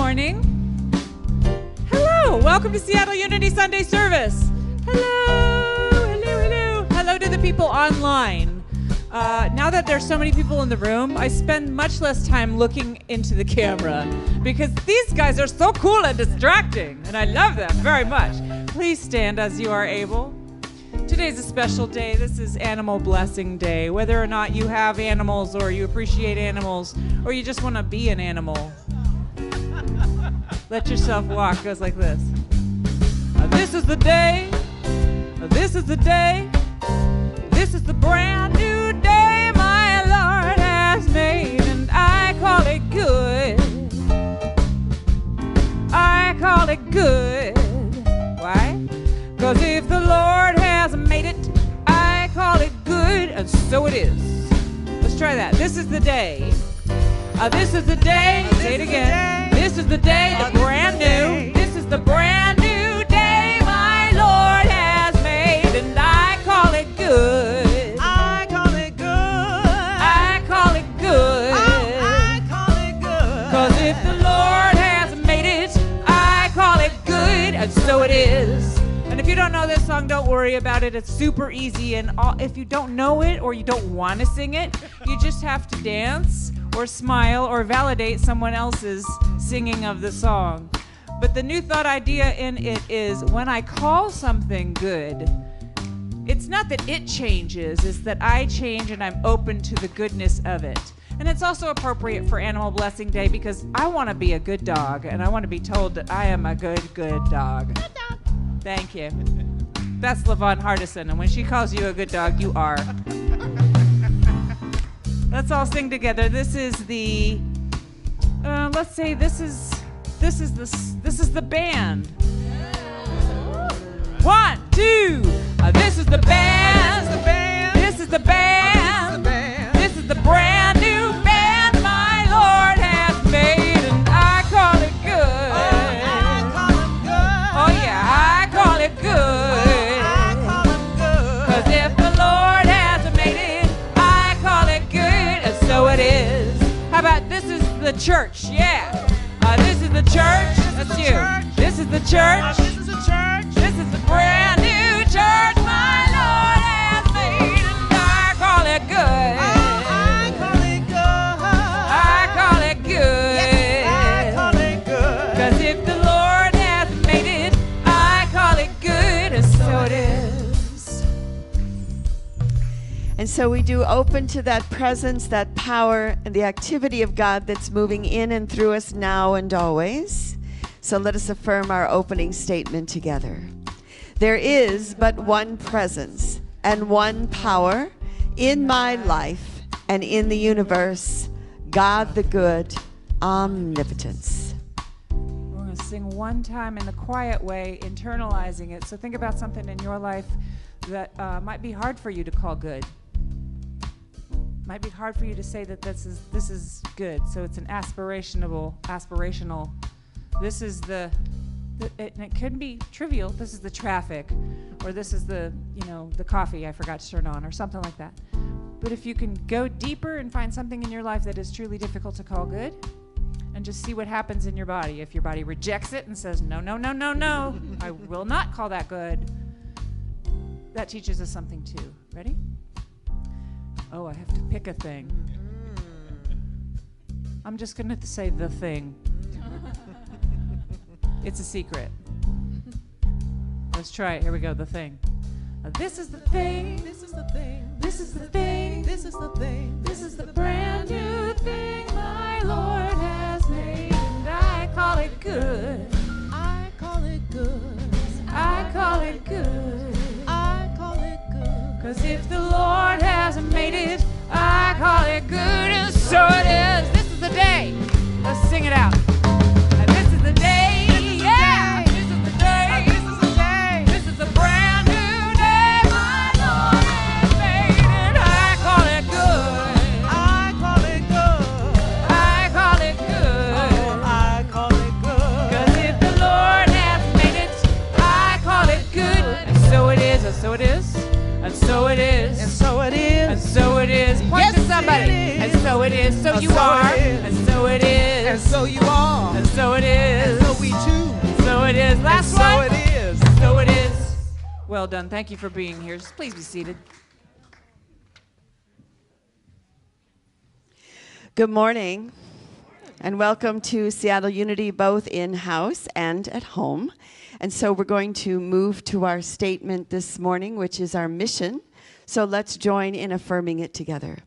morning. Hello, welcome to Seattle Unity Sunday Service. Hello to the people online. Now that there's so many people in the room, I spend much less time looking into the camera because these guys are so cool and distracting, and I love them very much. Please stand as you are able. Today's a special day. This is Animal Blessing Day. Whether or not you have animals or you appreciate animals or you just want to be an animal, let yourself walk. Goes like this. This is the day. This is the day. This is the brand new day my Lord has made, and I call it good. I call it good. Why? Because if the Lord has made it, I call it good, and so it is. Let's try that. This is the day. This is the day. Say it again. This is the day, the brand new. This is the brand new day my Lord has made, and I call it good. I call it good. I call it good. Oh, I call it good. Because if the Lord has made it, I call it good, and so it is. And if you don't know this song, don't worry about it. It's super easy, and if you don't know it or you don't want to sing it, you just have to dance or smile or validate someone else's singing of the song. But the new thought idea in it is when I call something good, it's not that it changes, it's that I change and I'm open to the goodness of it. And it's also appropriate for Animal Blessing Day because I want to be a good dog, and I want to be told that I am a good dog. Good dog. Thank you. That's LaVon Hardison, and when she calls you a good dog, you are. Let's all sing together. This is the, let's say this is the band. 1, 2. This is the band. This is the band. This is the brand new band my Lord has made, and I call it good. Oh yeah, I call it good. 'Cause if the Lord has made it, I call it good, and so it is. How about this is the church? Yeah. This is the church. That's you. This is the church. This is a church. This is the brand new church my Lord has made, and I call it good. I call it good. I call it good. Yes, I call it good. 'Cause if the Lord has made it, I call it good, and so it is. And so we do open to that presence, that power, and the activity of God that's moving in and through us now and always. So let us affirm our opening statement together. There is but one presence and one power in my life and in the universe, God the good, omnipotence. We're going to sing one time in the quiet way, internalizing it. So think about something in your life that might be hard for you to call good. Might be hard for you to say that this is good. So it's an aspirational. This is and it could be trivial. This is the traffic, or this is the coffee I forgot to turn on, or something like that. But if you can go deeper and find something in your life that is truly difficult to call good, and just see what happens in your body. If your body rejects it and says, no, I will not call that good, that teaches us something too. Ready? Oh, I have to pick a thing. I'm just going to say the thing. It's a secret. Let's try it. Here we go. The thing. This is the thing. This is the thing. This is the thing. This is the thing. This is the brand new thing my Lord has made, and I call it good. I call it good. I call it good. I call it good. 'Cause if the Lord hasn't made it, I call it good, and so it is. This is the day. Let's sing it out. And this is the day. Yeah. This is the day. This is the day. This is the brand new day my Lord has made, and I call it good. I call it good. I call it good. Oh, I call it good. 'Cause if the Lord has made it, I call it good, and so it is, and so it is, and so it is, And so it is. and so it is. Point Yes, to somebody. it is. And so it is. So And you so are. it is. And so it is. And so you are. And so it is. And so we choose. So it is. Last And so one. it is. So it is. Well done. Thank you for being here. Just please be seated. Good morning, and welcome to Seattle Unity, both in-house and at home. And so we're going to move to our statement this morning, which is our mission. So let's join in affirming it together.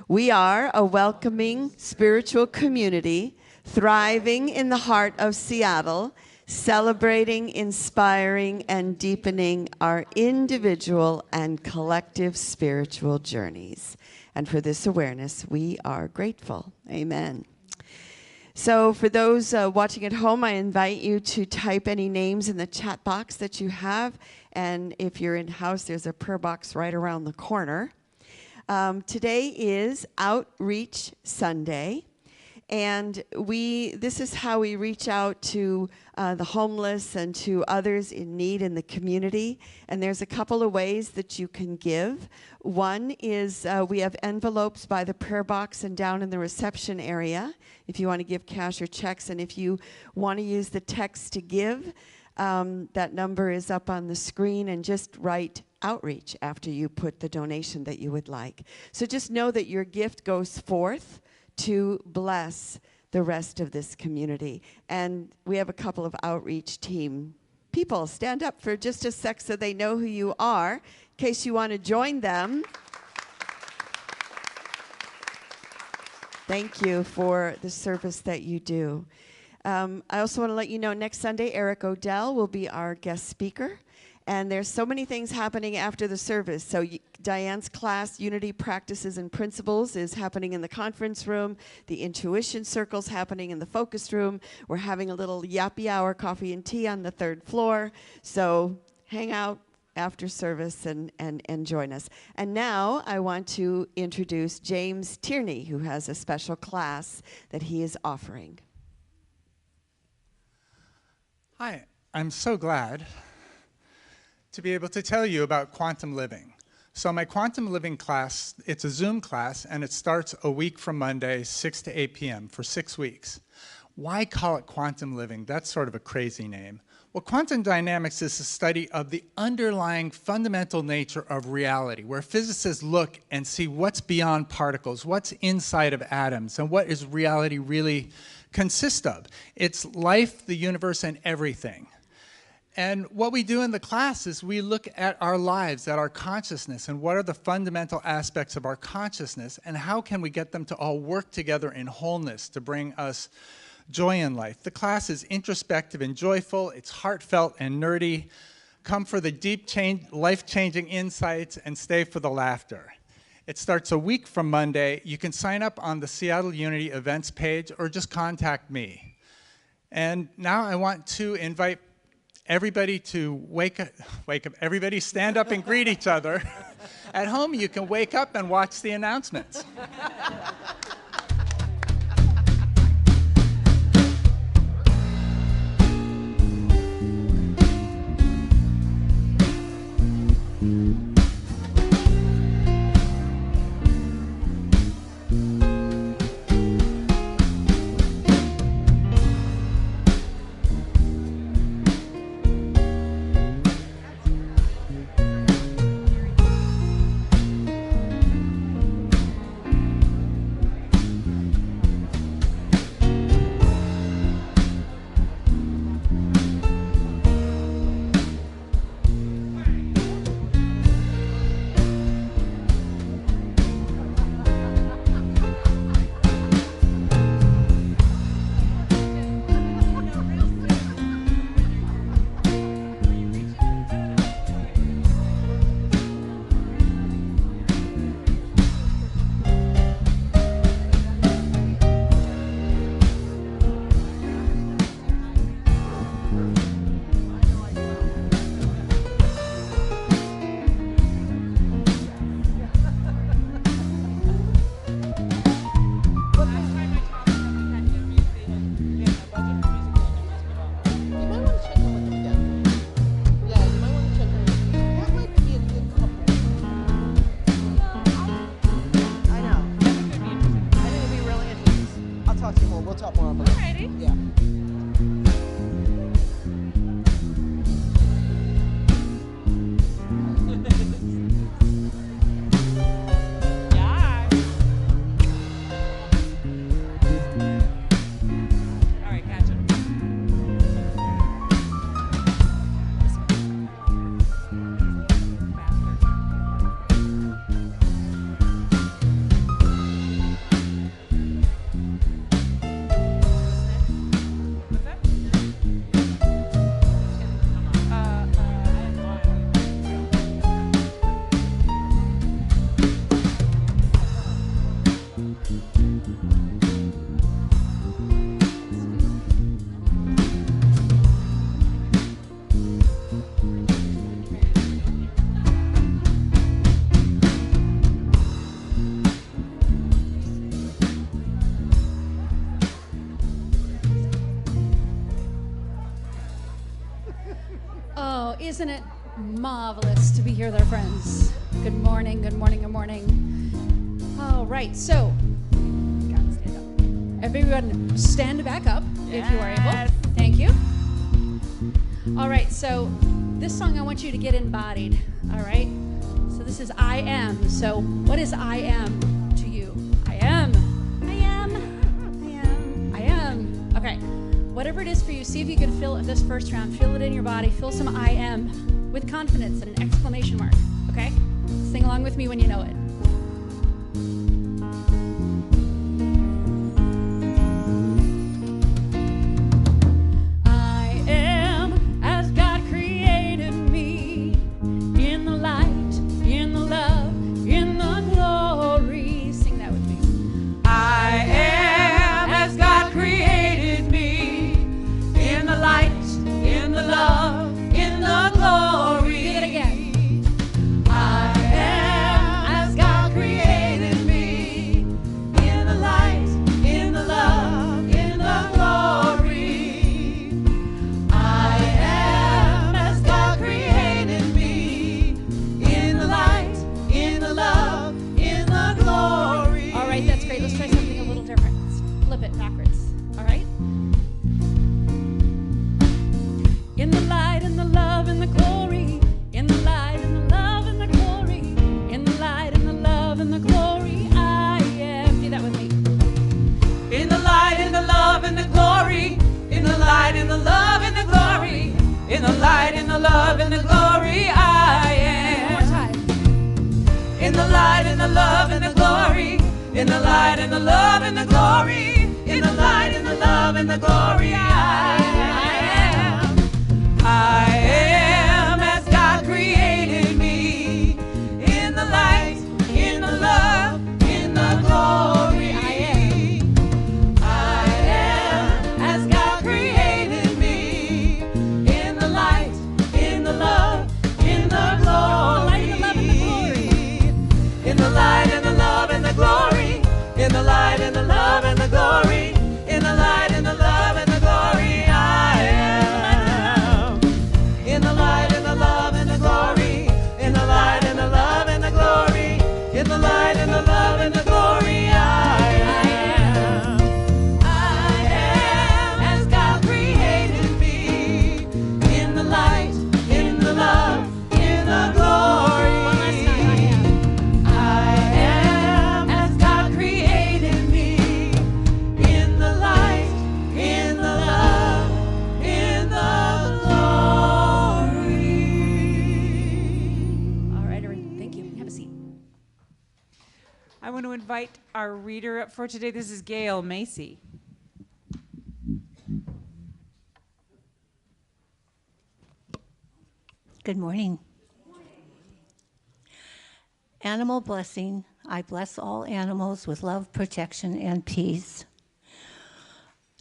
We are a welcoming spiritual community, thriving in the heart of Seattle, celebrating, inspiring, and deepening our individual and collective spiritual journeys. And for this awareness, we are grateful. Amen. So for those watching at home, I invite you to type any names in the chat box that you have. And if you're in-house, there's a prayer box right around the corner. Today is Outreach Sunday. And this is how we reach out to the homeless and to others in need in the community. And there's a couple of ways that you can give. One is we have envelopes by the prayer box and down in the reception area if you want to give cash or checks. And if you want to use the text to give, that number is up on the screen, and just write outreach after you put the donation that you would like. So just know that your gift goes forth to bless the rest of this community. And we have a couple of outreach team people. Stand up for just a sec so they know who you are, in case you want to join them. Thank you for the service that you do. I also want to let you know next Sunday, Eric Odell will be our guest speaker. And there's so many things happening after the service. So Diane's class, Unity Practices and Principles, is happening in the conference room. The Intuition Circle's happening in the focus room. We're having a little yappy hour, coffee and tea on the 3rd floor. So hang out after service and join us. And now I want to introduce James Tierney, who has a special class that he is offering. Hi, I'm so glad to be able to tell you about quantum living. So my quantum living class, it's a Zoom class, and it starts a week from Monday, 6 to 8 p.m. for 6 weeks. Why call it quantum living? That's sort of a crazy name. Well, quantum dynamics is a study of the underlying fundamental nature of reality, where physicists look and see what's beyond particles, what's inside of atoms, and what is reality really consist of. It's life, the universe, and everything. And what we do in the class is we look at our lives, at our consciousness, and what are the fundamental aspects of our consciousness, and how can we get them to all work together in wholeness to bring us joy in life. The class is introspective and joyful, it's heartfelt and nerdy. Come for the deep, life-changing insights and stay for the laughter. It starts a week from Monday. You can sign up on the Seattle Unity events page or just contact me. And now I want to invite everybody to wake up, everybody stand up and greet each other. At home, you can wake up and watch the announcements. top one on the left. Alrighty. Yeah. Yeah. All right, catch it. This one. What's that? Oh, isn't it marvelous to be here with our friends? Good morning, good morning, good morning. All right, so Gotta stand up. everyone stand back up if you are Yes. able. Thank you. All right, so this song I want you to get embodied, all right? So this is I am. So what is I am to you? I am. I am. I am. I am. Okay. Whatever it is for you, see if you can feel it this first round. Feel it in your body. Feel some I am with confidence and an exclamation mark. Okay? Sing along with me when you know it. I am as God created me in the light, in the love, in the glory. Sing that with me. I am as God created me in the light, in the love, in the glory. Do it again. I am as God created me in the light, in the love, in the glory. I am as God created me in the light, in the love, in the glory. All right, that's great. Let's try something a little different. Let's flip it backwards. All right? In the light, in the love, in the glory. In the light, in the love, in the glory. In the light, in the love, in the glory. I am. Do that with me. In the light, in the love, in the glory. In the light, in the love, in the glory. In the light, in the love, in the glory, I One more am. time. In the light, in the love, in the glory. In the light, in the love, in the glory. In the light, in the love, in the glory, I am. I am as God created me. In the light, in the love, in the glory, I am. I am as God created me. In the light, in the love, in the glory. In the light, in the love, and the glory. In the light, in the love, and the glory. In the light, in the love, and the glory, I am. In the light, in the love, and the glory. In the light, in the love, and the glory. In the light, in the love, and the glory, I am. I am as God created me. In the light, in the love, in the glory. One last time. I am. I am as God created me in the light, in the love, in the glory. All right, everyone. Thank you. Have a seat. I want to invite our reader up for today. This is Gail Macy. Good morning. Animal blessing. I bless all animals with love, protection, and peace.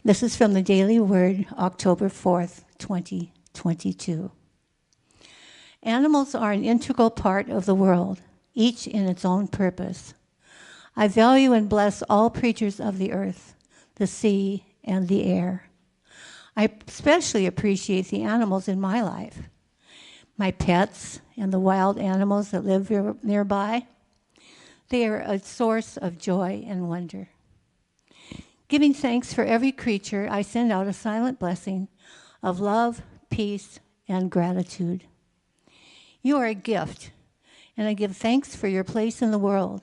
This is from the Daily Word, October 4th, 2022. Animals are an integral part of the world, each in its own purpose. I value and bless all creatures of the earth, the sea, and the air. I especially appreciate the animals in my life, my pets and the wild animals that live nearby. They are a source of joy and wonder. Giving thanks for every creature, I send out a silent blessing of love, peace, and gratitude. You are a gift, and I give thanks for your place in the world.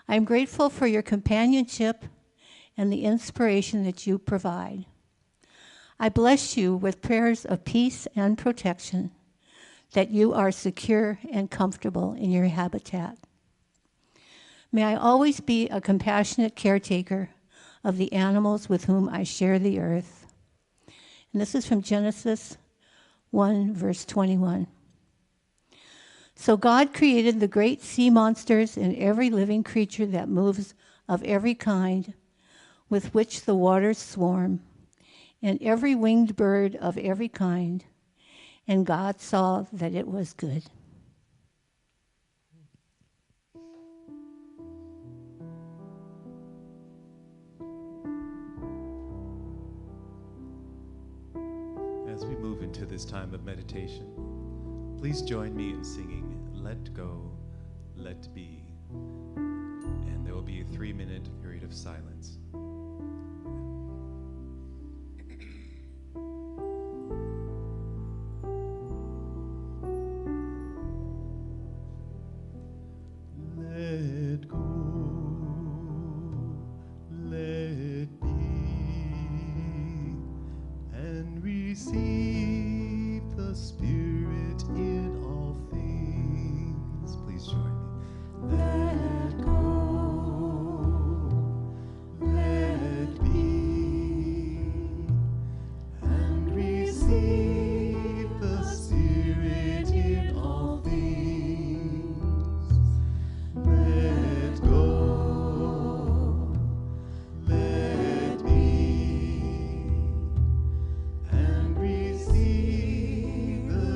I am grateful for your companionship and the inspiration that you provide. I bless you with prayers of peace and protection, that you are secure and comfortable in your habitat. May I always be a compassionate caretaker of the animals with whom I share the earth. And this is from Genesis 1, verse 21. So God created the great sea monsters and every living creature that moves of every kind, with which the waters swarm, and every winged bird of every kind. And God saw that it was good. As we move into this time of meditation, please join me in singing Let Go, Let Be. And there will be a 3-minute period of silence. Let go, let be, and receive the Spirit in all things. Please join me. Let go, let be, and receive the Spirit in all things. Let go, let be, and receive the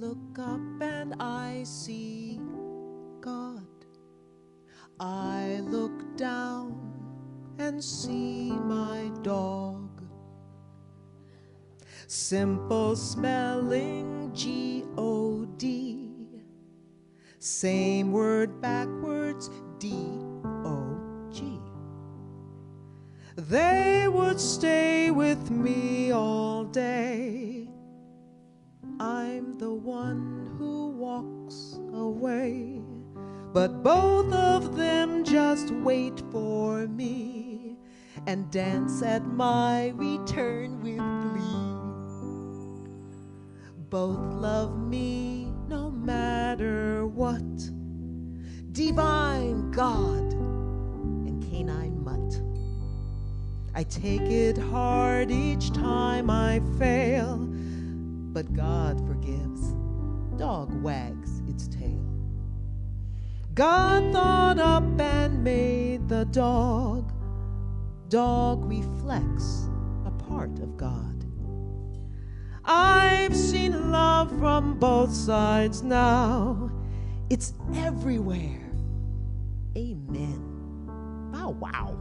look up and I see God. I look down and see my dog. Simple spelling G-O-D. Same word backwards, D-O-G. They would stay with me all day. I'm the one who walks away, but both of them just wait for me and dance at my return with glee. Both love me no matter what. Divine God and canine mutt. I take it hard each time I fail, but God forgives. Dog wags its tail. God thought up and made the dog. Dog reflects a part of God. I've seen love from both sides now. It's everywhere. Amen. Bow wow.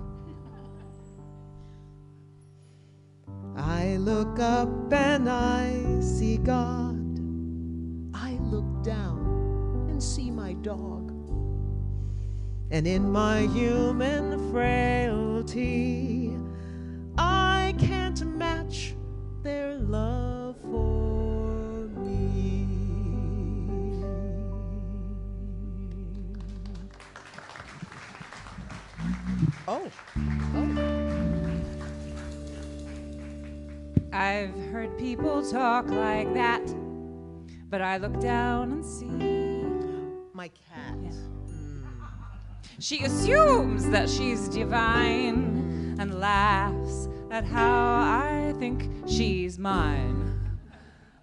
I look up and I see God. I look down and see my dog. And in my human frailty, I can't match their love for me. Oh. I've heard people talk like that, but I look down and see My cat. Yeah. She assumes that she's divine and laughs at how I think she's mine.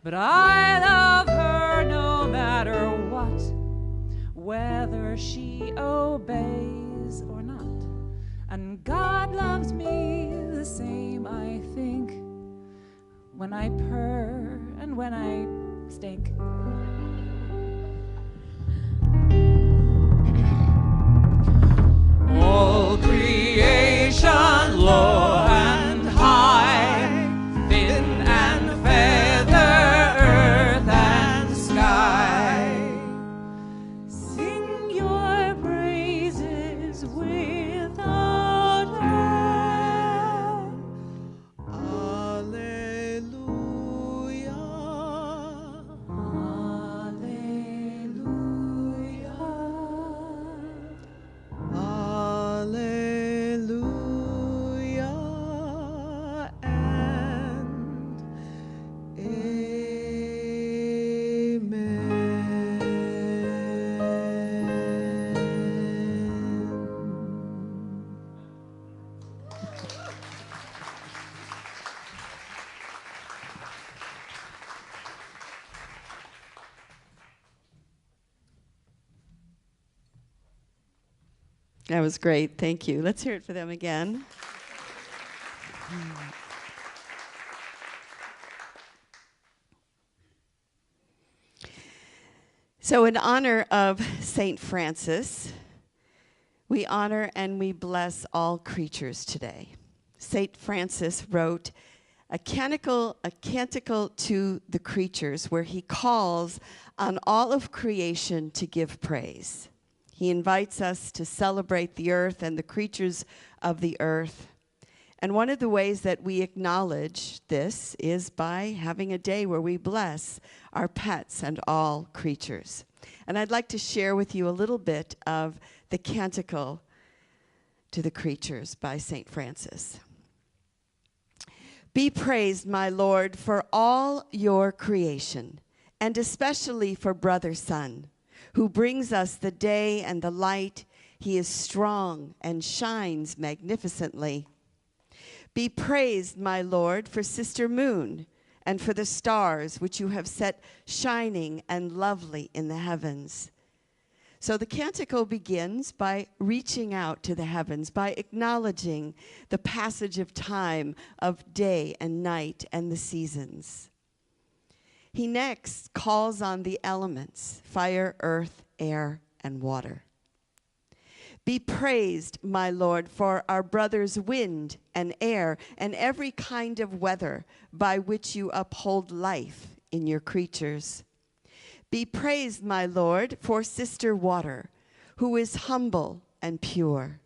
But I love her no matter what, whether she obeys or not. And God loves me the same, I think, when I purr and when I stink. All creation, low and high, thin and feather, earth and sky, sing your praises without end. Alleluia. Alleluia and amen. That was great. Thank you. Let's hear it for them again. So, in honor of St. Francis, we honor and we bless all creatures today. St. Francis wrote a canticle to the creatures, where he calls on all of creation to give praise. He invites us to celebrate the earth and the creatures of the earth. And one of the ways that we acknowledge this is by having a day where we bless our pets and all creatures. And I'd like to share with you a little bit of the Canticle to the Creatures by St. Francis. Be praised, my Lord, for all your creation, and especially for brother sun, who brings us the day and the light. He is strong and shines magnificently. Be praised, my Lord, for sister moon, and for the stars which you have set shining and lovely in the heavens. So the canticle begins by reaching out to the heavens, by acknowledging the passage of time, of day and night and the seasons. He next calls on the elements, fire, earth, air, and water. Be praised, my Lord, for our brothers wind and air and every kind of weather by which you uphold life in your creatures. Be praised, my Lord, for sister water, who is humble and pure.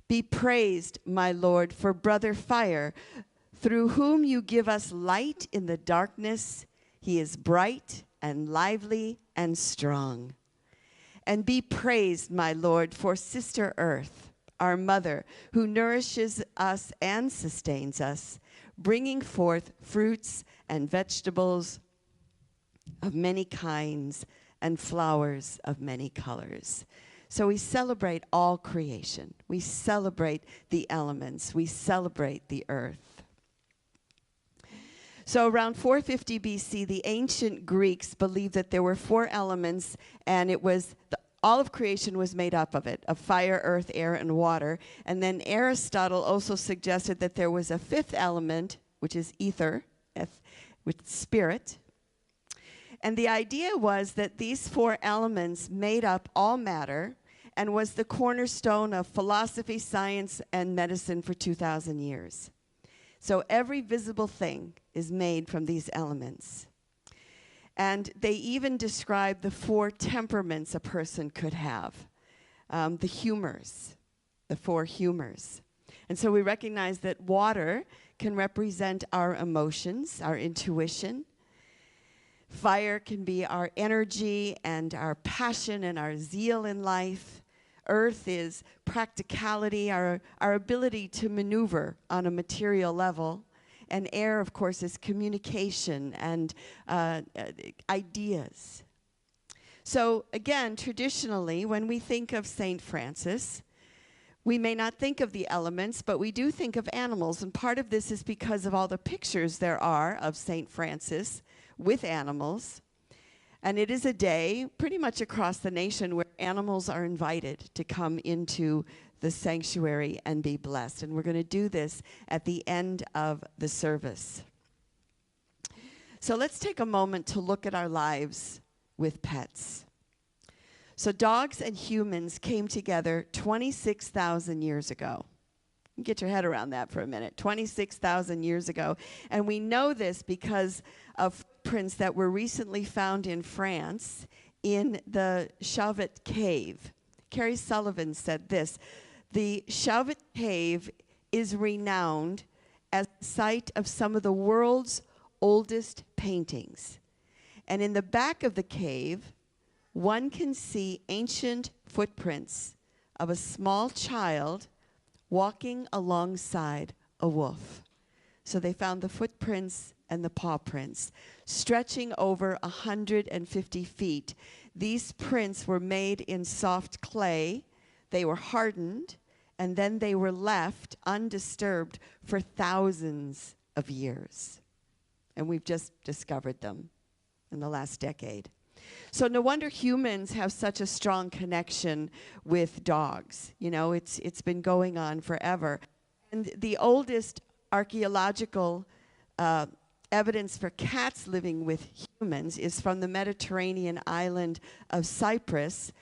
Be praised, my Lord, for brother fire, through whom you give us light in the darkness. He is bright and lively and strong. And be praised, my Lord, for sister earth, our mother, who nourishes us and sustains us, bringing forth fruits and vegetables of many kinds and flowers of many colors. So we celebrate all creation. We celebrate the elements. We celebrate the earth. So around 450 BC, the ancient Greeks believed that there were 4 elements, and it was all of creation was made up of it, of fire, earth, air, and water. And then Aristotle also suggested that there was a 5th element, which is ether, with spirit. And the idea was that these 4 elements made up all matter and was the cornerstone of philosophy, science, and medicine for 2,000 years. So every visible thing is made from these elements. And they even describe the 4 temperaments a person could have, the humors, the 4 humors. And so we recognize that water can represent our emotions, our intuition. Fire can be our energy and our passion and our zeal in life. Earth is practicality, our ability to maneuver on a material level. And air, of course, is communication and ideas. So again, traditionally, when we think of St. Francis, we may not think of the elements, but we do think of animals. And part of this is because of all the pictures there are of St. Francis with animals. And it is a day pretty much across the nation where animals are invited to come into the sanctuary and be blessed. And we're going to do this at the end of the service. So let's take a moment to look at our lives with pets. So dogs and humans came together 26,000 years ago. Get your head around that for a minute. 26,000 years ago. And we know this because of footprints that were recently found in France in the Chauvet Cave. Carrie Sullivan said this: the Chauvet Cave is renowned as the site of some of the world's oldest paintings. And in the back of the cave, one can see ancient footprints of a small child walking alongside a wolf. So they found the footprints and the paw prints stretching over 150 feet. These prints were made in soft clay. They were hardened, and then they were left undisturbed for thousands of years. And we've just discovered them in the last decade. So no wonder humans have such a strong connection with dogs. You know, it's been going on forever. And the oldest archaeological evidence for cats living with humans is from the Mediterranean island of Cyprus,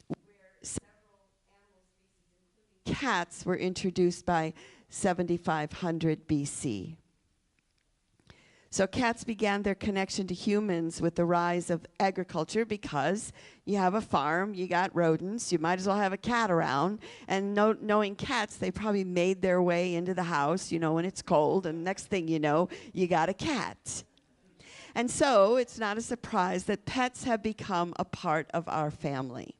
where several animal species, including cats, were introduced by 7500 BC. So cats began their connection to humans with the rise of agriculture because you have a farm, you got rodents, you might as well have a cat around. And knowing cats, they probably made their way into the house, you know, when it's cold, and next thing you know, you got a cat. And so it's not a surprise that pets have become a part of our family.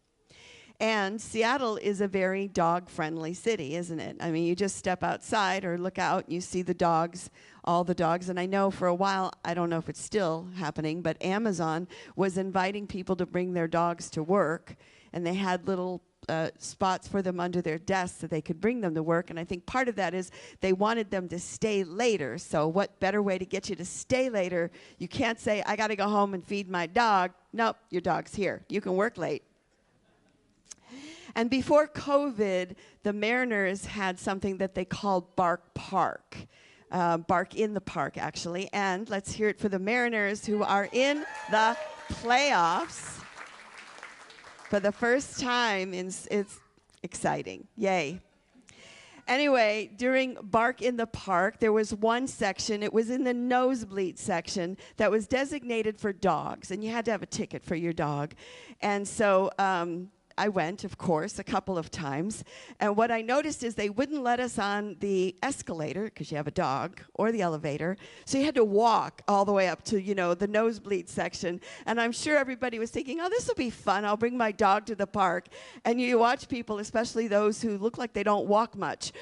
And Seattle is a very dog-friendly city, isn't it? I mean, you just step outside or look out and you see the dogs, all the dogs. And I know for a while, I don't know if it's still happening, but Amazon was inviting people to bring their dogs to work. And they had little spots for them under their desks so they could bring them to work. And I think part of that is they wanted them to stay later. So what better way to get you to stay later? You can't say, I got to go home and feed my dog. Nope, your dog's here. You can work late. And before COVID, the Mariners had something that they called Bark Park. Bark in the Park, actually. And let's hear it for the Mariners, who are in the playoffs for the first time. It's exciting. Yay. Anyway, during Bark in the Park, there was one section, it was in the nosebleed section, that was designated for dogs, and you had to have a ticket for your dog. And so I went, of course, a couple of times, and what I noticed is they wouldn't let us on the escalator, because you have a dog, or the elevator, so you had to walk all the way up to, the nosebleed section, and I'm sure everybody was thinking, oh, this will be fun, I'll bring my dog to the park, and you watch people, especially those who look like they don't walk much,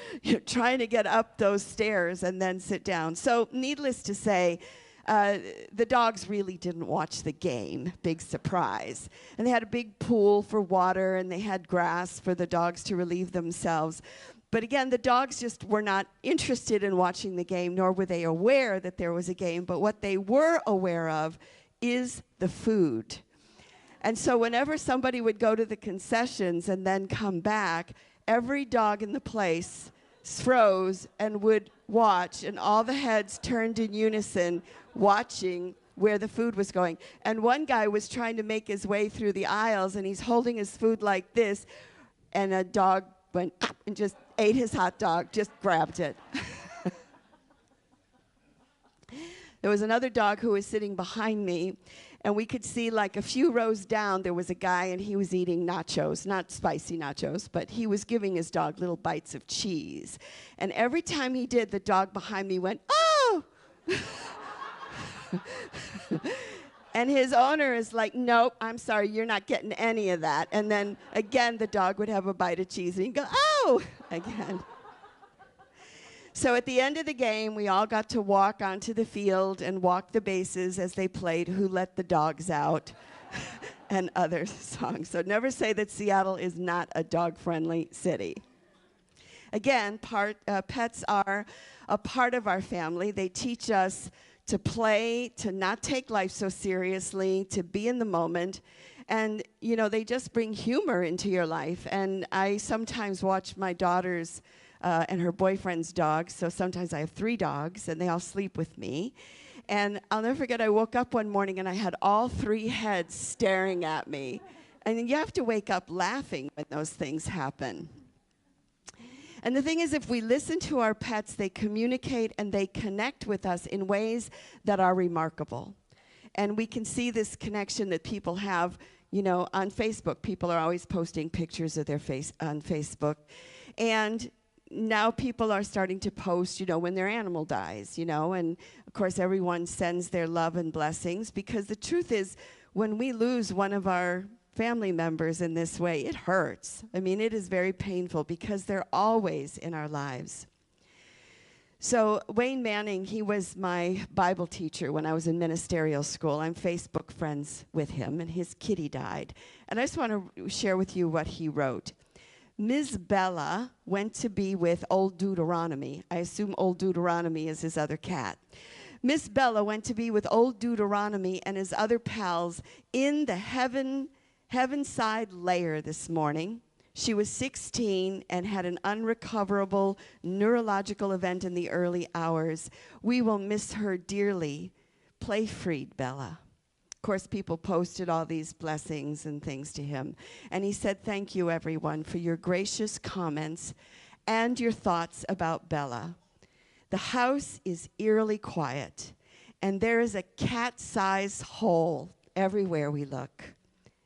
trying to get up those stairs and then sit down. So needless to say, the dogs really didn't watch the game. Big surprise. And they had a big pool for water, and they had grass for the dogs to relieve themselves. But again, the dogs just were not interested in watching the game, nor were they aware that there was a game. But what they were aware of is the food. And so whenever somebody would go to the concessions and then come back, every dog in the place froze and would watch, and all the heads turned in unison, watching where the food was going. And one guy was trying to make his way through the aisles, and he's holding his food like this, and a dog went and just ate his hot dog, just grabbed it. There was another dog who was sitting behind me, and we could see like a few rows down, there was a guy, and he was eating nachos, not spicy nachos, but he was giving his dog little bites of cheese. And every time he did, the dog behind me went, oh! And his owner is like, nope, I'm sorry, you're not getting any of that. And then again, the dog would have a bite of cheese, and he'd go, oh! Again. So at the end of the game, we all got to walk onto the field and walk the bases as they played Who Let the Dogs Out and other songs. So never say that Seattle is not a dog-friendly city. Again, pets are a part of our family. They teach us to play, to not take life so seriously, to be in the moment. And, they just bring humor into your life. And I sometimes watch my daughters and her boyfriend's dogs. So sometimes I have 3 dogs, and they all sleep with me. And I'll never forget, I woke up one morning, and I had all 3 heads staring at me. And you have to wake up laughing when those things happen. And the thing is, if we listen to our pets, they communicate and they connect with us in ways that are remarkable. And we can see this connection that people have, on Facebook. People are always posting pictures of their face on Facebook. And now people are starting to post, when their animal dies, and of course everyone sends their love and blessings, because the truth is, when we lose one of our family members in this way, it hurts. I mean, it is very painful because they're always in our lives. So Wayne Manning, he was my Bible teacher when I was in ministerial school. I'm Facebook friends with him, and his kitty died. And I just want to share with you what he wrote. Ms. Bella went to be with Old Deuteronomy. I assume Old Deuteronomy is his other cat. Miss Bella went to be with Old Deuteronomy and his other pals in the heavenside layer this morning. She was 16 and had an unrecoverable neurological event in the early hours. We will miss her dearly. Play freed, Bella. Of course, people posted all these blessings and things to him. And he said, thank you, everyone, for your gracious comments and your thoughts about Bella. The house is eerily quiet, and there is a cat-sized hole everywhere we look.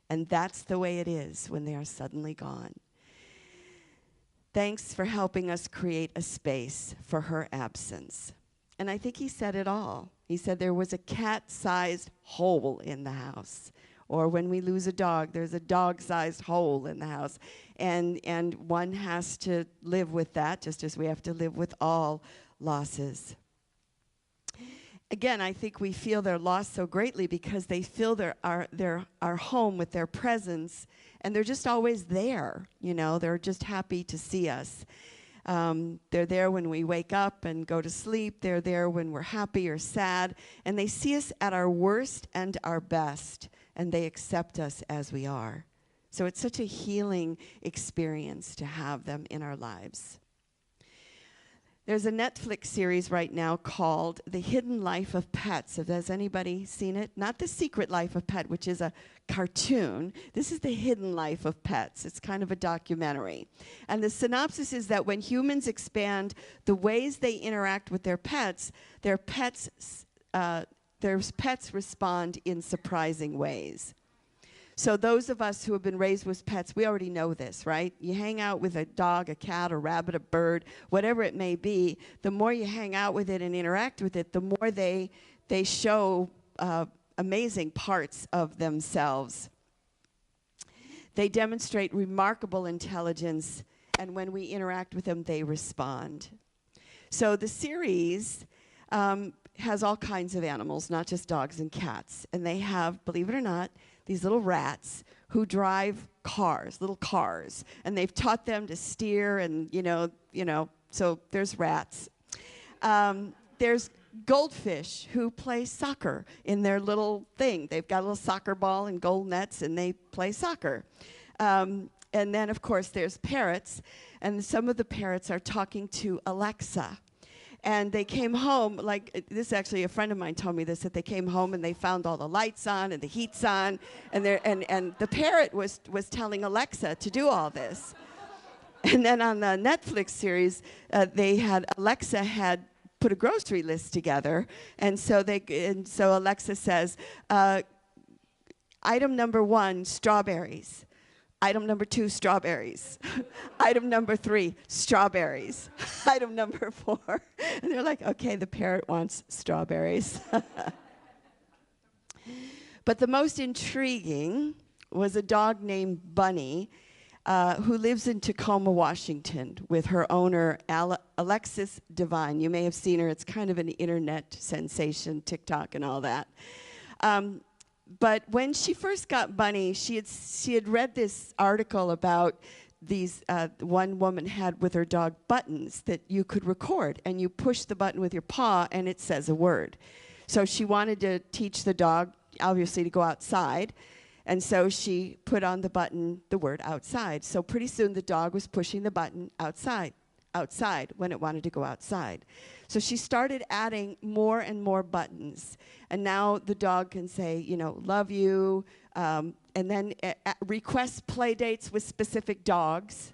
And that's the way it is when they are suddenly gone. Thanks for helping us create a space for her absence. And I think he said it all. He said there was a cat-sized hole in the house. Or when we lose a dog, there's a dog-sized hole in the house. And one has to live with that, just as we have to live with all losses. Again, I think we feel their loss so greatly because they fill our home with their presence, and they're just always there. They're just happy to see us. They're there when we wake up and go to sleep. They're there when we're happy or sad, and they see us at our worst and our best, and they accept us as we are. So it's such a healing experience to have them in our lives. There's a Netflix series right now called The Hidden Life of Pets. Has anybody seen it? Not The Secret Life of Pet, which is a cartoon. This is The Hidden Life of Pets. It's kind of a documentary. And the synopsis is that when humans expand the ways they interact with their pets respond in surprising ways. So those of us who have been raised with pets, we already know this, right? You hang out with a dog, a cat, a rabbit, a bird, whatever it may be, the more you hang out with it and interact with it, the more they show amazing parts of themselves. They demonstrate remarkable intelligence, and when we interact with them, they respond. So the series has all kinds of animals, not just dogs and cats. And they have, believe it or not, these little rats who drive cars, little cars. And they've taught them to steer and, so there's rats. There's goldfish who play soccer in their little thing. They've got a little soccer ball and gold nets, and they play soccer. And then, of course, there's parrots. And some of the parrots are talking to Alexa. And they came home, like, this actually, a friend of mine told me this, that they came home and they found all the lights on and the heat's on, and the parrot was telling Alexa to do all this. And then on the Netflix series, Alexa had put a grocery list together, and so Alexa says, item number 1, strawberries. Item number 2, strawberries. Item number 3, strawberries. Item number 4. And they're like, okay, the parrot wants strawberries. But the most intriguing was a dog named Bunny, who lives in Tacoma, Washington, with her owner, Alexis Devine. You may have seen her. It's kind of an internet sensation, TikTok and all that. But when she first got Bunny, she had read this article about these, one woman had with her dog buttons that you could record, and you push the button with your paw and it says a word. So she wanted to teach the dog, obviously, to go outside, and so she put on the button the word outside. So pretty soon the dog was pushing the button outside when it wanted to go outside. So she started adding more and more buttons. And now the dog can say, love you, and then request play dates with specific dogs.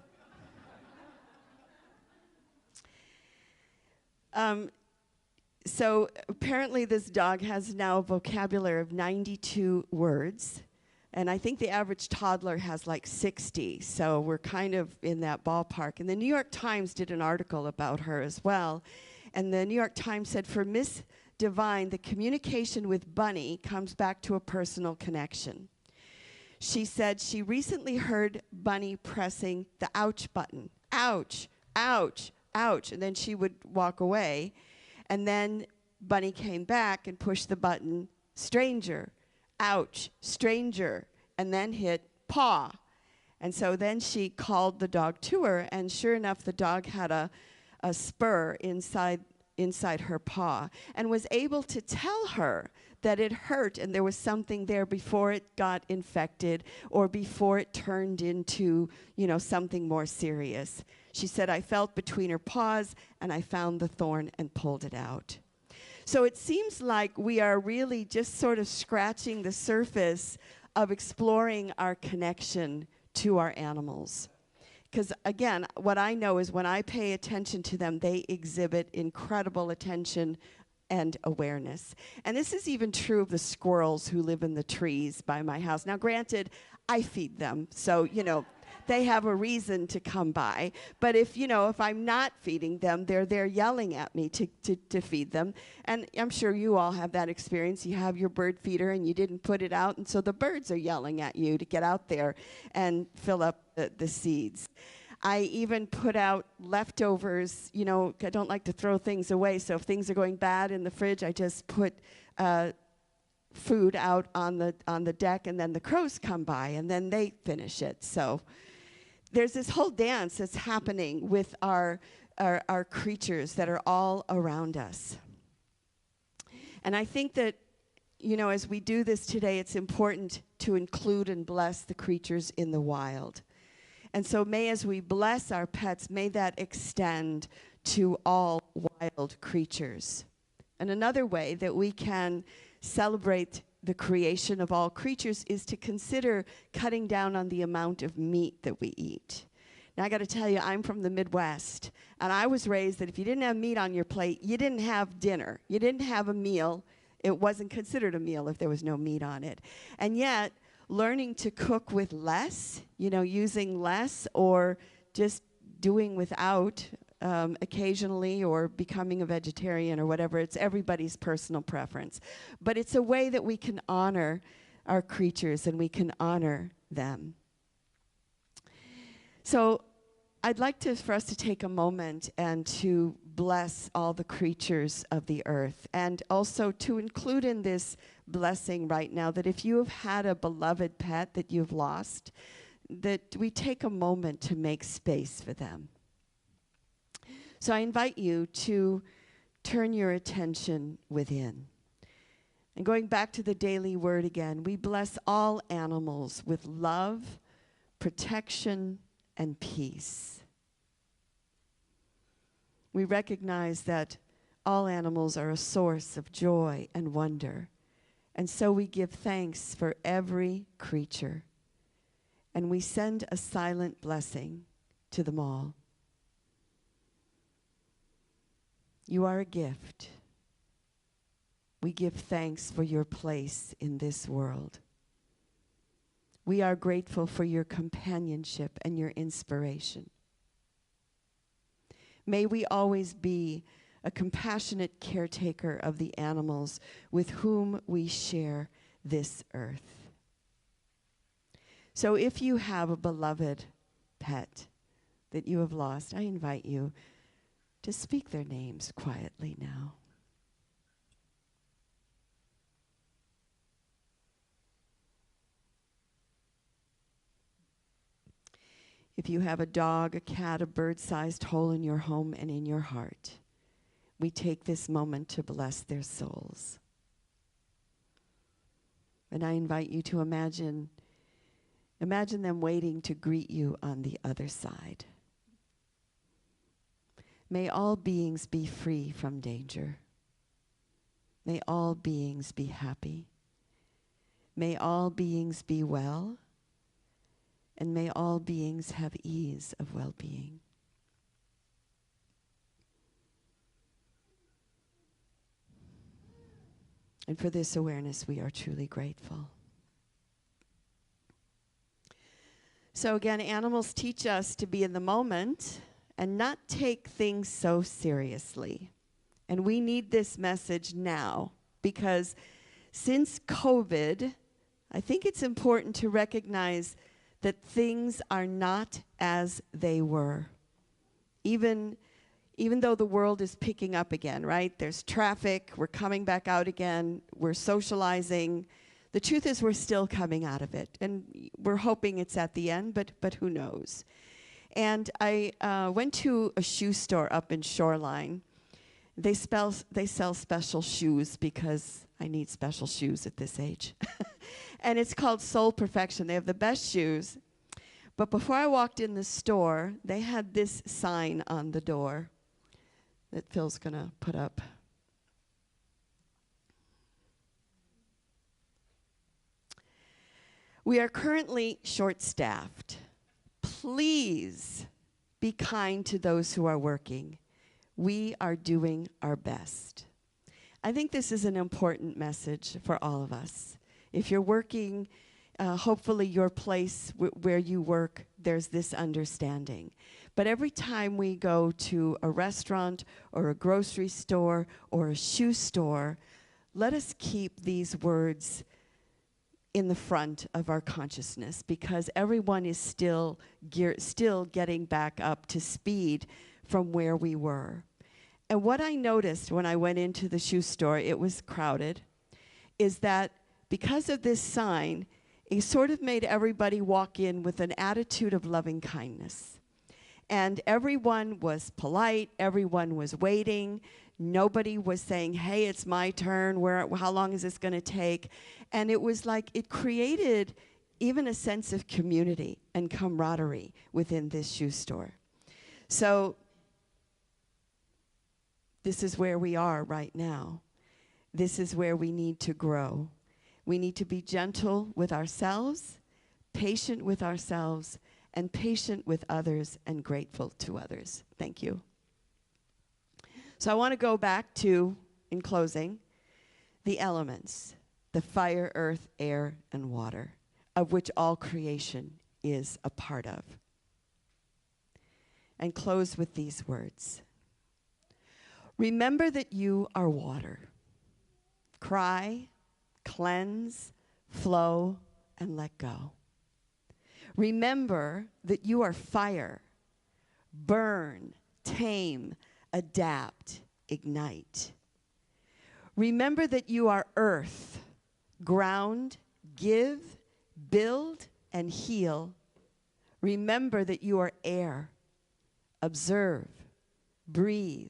So apparently this dog has now a vocabulary of 92 words. And I think the average toddler has like 60, so we're kind of in that ballpark. And the New York Times did an article about her as well. And the New York Times said, for Miss Devine, the communication with Bunny comes back to a personal connection. She said she recently heard Bunny pressing the ouch button. Ouch, ouch, ouch. And then she would walk away. And then Bunny came back and pushed the button, stranger. Ouch, stranger, and then hit paw. And so then she called the dog to her, and sure enough, the dog had a spur inside her paw and was able to tell her that it hurt and there was something there before it got infected or before it turned into, something more serious. She said, I felt between her paws, and I found the thorn and pulled it out. So it seems like we are really just sort of scratching the surface of exploring our connection to our animals. Because again, what I know is when I pay attention to them, they exhibit incredible attention and awareness. And this is even true of the squirrels who live in the trees by my house. Now, granted, I feed them, so, they have a reason to come by. But if I'm not feeding them, they're there yelling at me to feed them. And I'm sure you all have that experience. You have your bird feeder and you didn't put it out, and so the birds are yelling at you to get out there and fill up the seeds. I even put out leftovers. I don't like to throw things away, so if things are going bad in the fridge, I just put food out on the deck, and then the crows come by, and then they finish it. So there's this whole dance that's happening with our creatures that are all around us. And I think that, as we do this today, it's important to include and bless the creatures in the wild. And so as we bless our pets, may that extend to all wild creatures. And another way that we can celebrate the creation of all creatures is to consider cutting down on the amount of meat that we eat. Now, I got to tell you, I'm from the Midwest, and I was raised that if you didn't have meat on your plate, you didn't have dinner. You didn't have a meal. It wasn't considered a meal if there was no meat on it. And yet, learning to cook with less, using less or just doing without occasionally, or becoming a vegetarian or whatever, it's everybody's personal preference. But it's a way that we can honor our creatures and we can honor them. So I'd like for us to take a moment and to bless all the creatures of the earth, and also to include in this blessing right now that if you have had a beloved pet that you've lost, that we take a moment to make space for them. So I invite you to turn your attention within. And going back to the daily word again, we bless all animals with love, protection, and peace. We recognize that all animals are a source of joy and wonder, and so we give thanks for every creature, and we send a silent blessing to them all. You are a gift. We give thanks for your place in this world. We are grateful for your companionship and your inspiration. May we always be a compassionate caretaker of the animals with whom we share this earth. So if you have a beloved pet that you have lost, I invite you to speak their names quietly now. If you have a dog, a cat, a bird-sized hole in your home and in your heart, we take this moment to bless their souls. And I invite you to imagine them waiting to greet you on the other side. May all beings be free from danger. May all beings be happy. May all beings be well. And may all beings have ease of well-being. And for this awareness, we are truly grateful. So again, animals teach us to be in the moment and not take things so seriously. And we need this message now, because since COVID, I think it's important to recognize that things are not as they were. Even though the world is picking up again, right? There's traffic, we're coming back out again, we're socializing. The truth is we're still coming out of it, and we're hoping it's at the end, but who knows? And I went to a shoe store up in Shoreline. They sell special shoes because I need special shoes at this age. And it's called Soul Perfection. They have the best shoes. But before I walked in the store, they had this sign on the door that Phil's going to put up. We are currently short-staffed. Please be kind to those who are working. We are doing our best. I think this is an important message for all of us. If you're working, hopefully your place where you work, there's this understanding. But every time we go to a restaurant or a grocery store or a shoe store, let us keep these words in the front of our consciousness, because everyone is still getting back up to speed from where we were. And what I noticed when I went into the shoe store, it was crowded, is that because of this sign, it sort of made everybody walk in with an attitude of loving kindness. And everyone was polite, everyone was waiting, nobody was saying, hey, it's my turn, how long is this gonna take? And it was like, it created even a sense of community and camaraderie within this shoe store. So This is where we are right now. This is where we need to grow. We need to be gentle with ourselves, patient with ourselves, and patient with others, and grateful to others. Thank you. So I want to go back to, in closing, the elements, the fire, earth, air, and water, of which all creation is a part of. And close with these words. Remember that you are water. Cry, cleanse, flow, and let go. Remember that you are fire. Burn, tame, adapt, ignite. Remember that you are earth. Ground, give, build, and heal. Remember that you are air. Observe, breathe,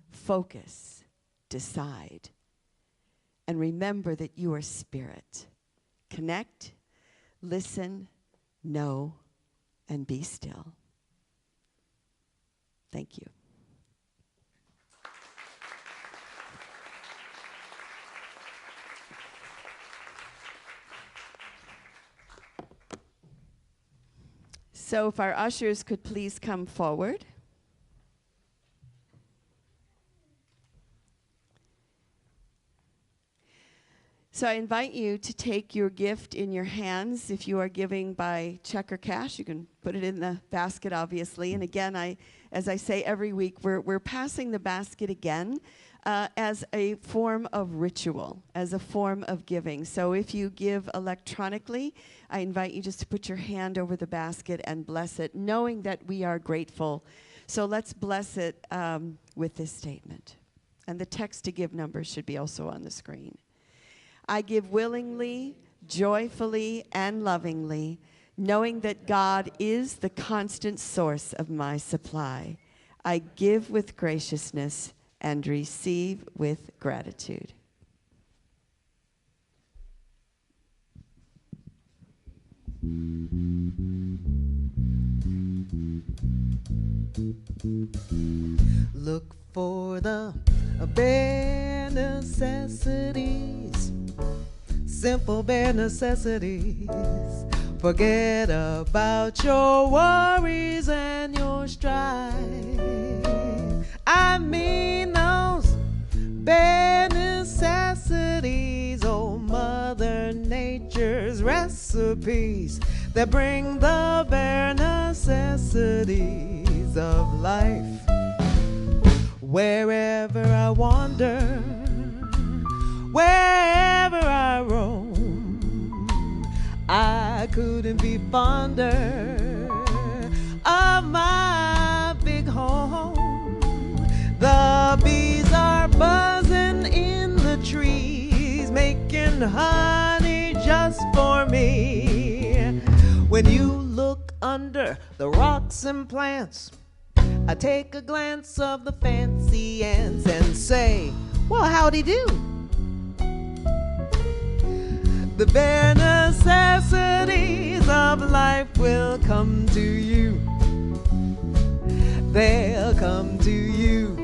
focus, decide. And remember that you are spirit. Connect, listen, know, and be still. Thank you. So if our ushers could please come forward. So I invite you to take your gift in your hands. If you are giving by check or cash, you can put it in the basket, obviously. And again, as I say every week, we're passing the basket again as a form of ritual, as a form of giving. So if you give electronically, I invite you just to put your hand over the basket and bless it, knowing that we are grateful. So let's bless it with this statement. And the text to give number should be also on the screen. I give willingly, joyfully, and lovingly, knowing that God is the constant source of my supply. I give with graciousness and receive with gratitude. Look for the bare necessities, simple bare necessities. Forget about your worries and your strife. I mean those bare necessities, oh Mother Nature's recipes that bring the bare necessities of life. Wherever I wander, wherever I roam, I couldn't be fonder of my big home. The bees are buzzing in the trees, making honey just for me. When you look under the rocks and plants, I take a glance of the fancy ants and say, well, howdy do. The bare necessities of life will come to you. They'll come to you.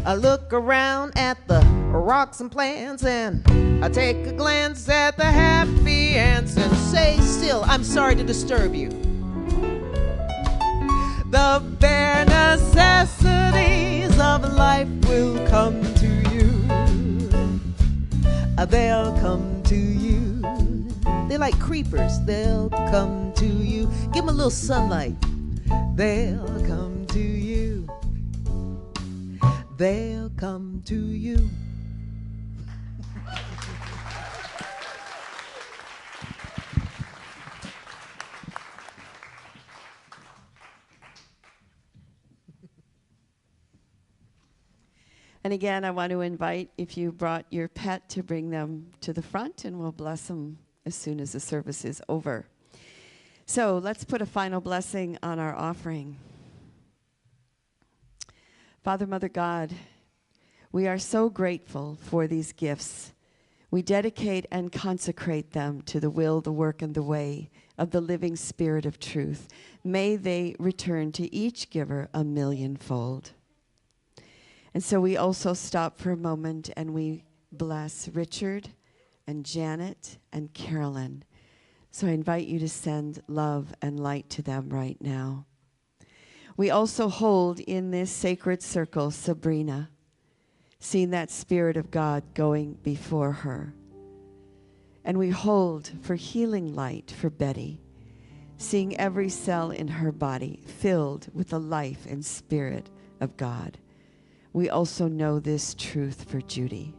I look around at the rocks and plants, and I take a glance at the happy ants and say, still, I'm sorry to disturb you. The bare necessities of life will come to you. They'll come to you. like creepers. They'll come to you. Give them a little sunlight. They'll come to you. They'll come to you. And again, I want to invite, if you brought your pet, to bring them to the front, and we'll bless them as soon as the service is over. So let's put a final blessing on our offering. Father, Mother God, we are so grateful for these gifts. We dedicate and consecrate them to the will, the work, and the way of the living Spirit of truth. May they return to each giver a millionfold. And so we also stop for a moment and we bless Richard and Janet and Carolyn. So I invite you to send love and light to them right now. We also hold in this sacred circle Sabrina, seeing that Spirit of God going before her. And we hold for healing light for Betty, seeing every cell in her body filled with the life and Spirit of God. We also know this truth for Judy.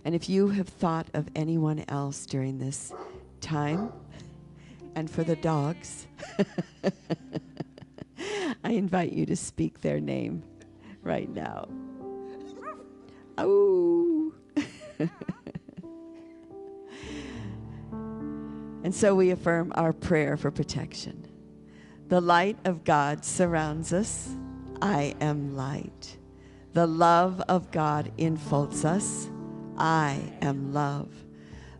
And if you have thought of anyone else during this time, and for the dogs, I invite you to speak their name right now. Oh. And so we affirm our prayer for protection. The light of God surrounds us. I am light. The love of God enfolds us. I am love.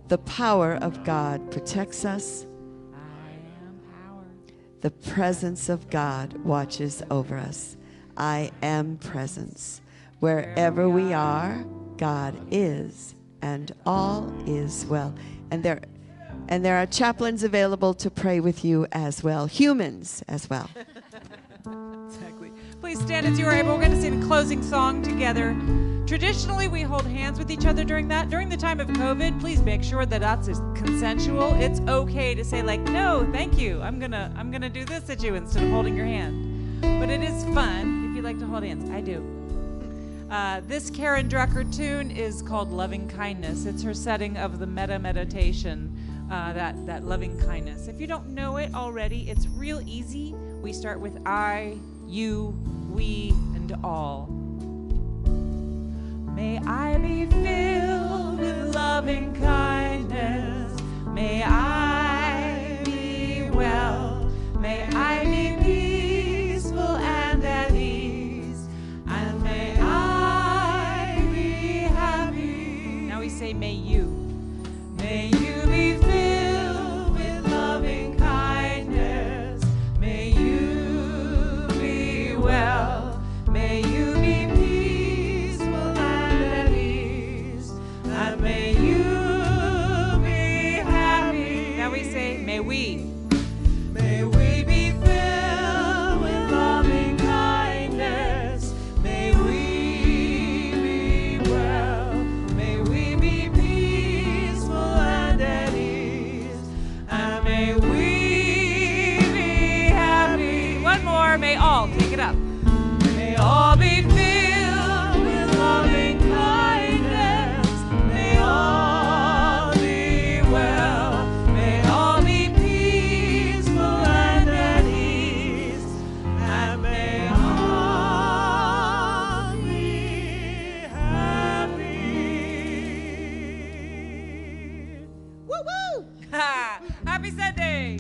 The power of God protects us. I am power. The presence of God watches over us. I am presence. Wherever we are, God is, and all is well. And there are chaplains available to pray with you as well, humans as well. Exactly. Please stand as you are able. We're going to sing a closing song together. Traditionally, we hold hands with each other during that. During the time of COVID, please make sure that that's consensual. It's okay to say like, no, thank you. I'm gonna do this at you instead of holding your hand. But it is fun if you like to hold hands. I do. This Karen Drucker tune is called Loving Kindness. It's her setting of the metta meditation, that loving kindness. If you don't know it already, it's real easy. We start with I, you, we, and all. May I be filled with loving kindness. May I be well. May I be peaceful and at ease. And may I be happy. Now we say, may you. May you be filled with loving kindness. May you be well. May you be peaceful and at ease. And may you be happy. Now we say, may we. May we be filled with loving kindness. May we be well. May we be peaceful and at ease. And may we be happy. One more. May all. Take it up. May all be filled with loving kindness. May all be well. May all be peaceful and at ease. And may all be happy. Woo woo! Happy Sunday!